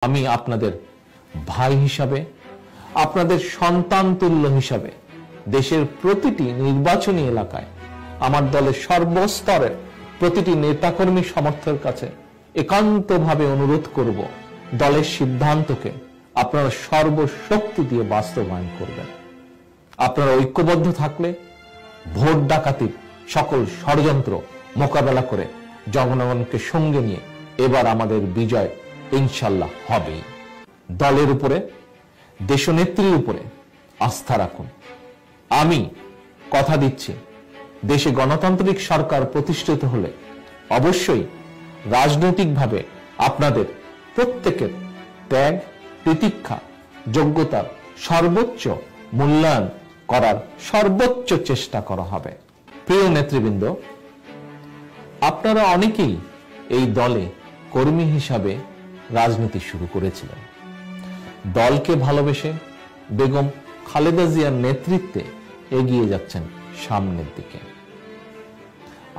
আমি আপনাদের ভাই হিসাবে, আপনাদের সন্তান তুল্য হিসাবে দেশের প্রতিটি নির্বাচনী এলাকায় আমার দলের সর্বস্তরের প্রতিটি নেতাকর্মী সমর্থকের কাছে একান্তভাবে অনুরোধ করব, দলের সিদ্ধান্তকে আপনারা সর্বশক্তি দিয়ে বাস্তবায়ন করবেন। আপনারা ঐক্যবদ্ধ থাকলে ভোট ডাকাতির সকল ষড়যন্ত্র মোকাবেলা করে জনগণকে সঙ্গে নিয়ে এবার আমাদের বিজয় ইনশাল্লাহ হবেই। দলের উপরে, দেশনেত্রীর উপরে আস্থা রাখুন। আমি কথা দিচ্ছি, দেশে গণতান্ত্রিক সরকার প্রতিষ্ঠিত হলে অবশ্যই রাজনৈতিকভাবে আপনাদের প্রত্যেকের ত্যাগ, তিতিক্ষা, যোগ্যতার সর্বোচ্চ মূল্যায়ন করার সর্বোচ্চ চেষ্টা করা হবে। প্রিয় নেতৃবৃন্দ, আপনারা অনেকেই এই দলে কর্মী হিসাবে রাজনীতি শুরু করেছিলেন। দলকে ভালোবেসে বেগম খালেদা জিয়ার নেতৃত্বে এগিয়ে যাচ্ছেন সামনের দিকে।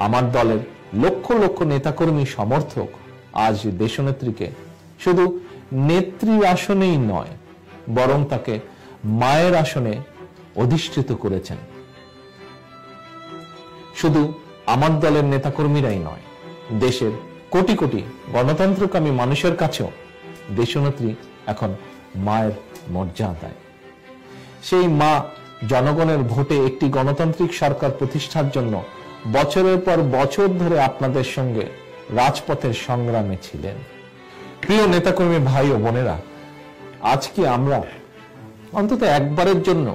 আমার দলের লক্ষ লক্ষ নেতাকর্মী সমর্থক আজ দেশনেত্রীকে শুধু নেত্রীর আসনেই নয়, বরং তাকে মায়ের আসনে অধিষ্ঠিত করেছেন। শুধু আমার দলের নেতাকর্মীরাই নয়, দেশের কোটি কোটি গণতন্ত্রকামী মানুষের কাছেও দেশনেত্রী এখন মায়ের মর্যাদায়। সেই মা জনগণের ভোটে একটি গণতান্ত্রিক সরকার প্রতিষ্ঠার জন্য বছরের পর বছর ধরে আপনাদের সঙ্গে রাজপথের সংগ্রামে ছিলেন। প্রিয় নেতাকর্মী ভাই ও বোনেরা, আজকে আমরা অন্তত একবারের জন্য,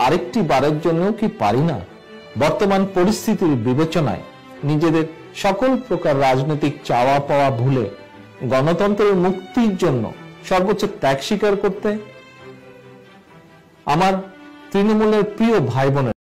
আরেকটি বারের জন্য কি পারি না বর্তমান পরিস্থিতির বিবেচনায় নিজেদের সকল প্রকার রাজনৈতিক চাওয়া পাওয়া ভুলে গণতন্ত্রের মুক্তির জন্য সর্বোচ্চ ত্যাগ স্বীকার করতে? আমার তৃণমূলের প্রিয় ভাই বোনেরা,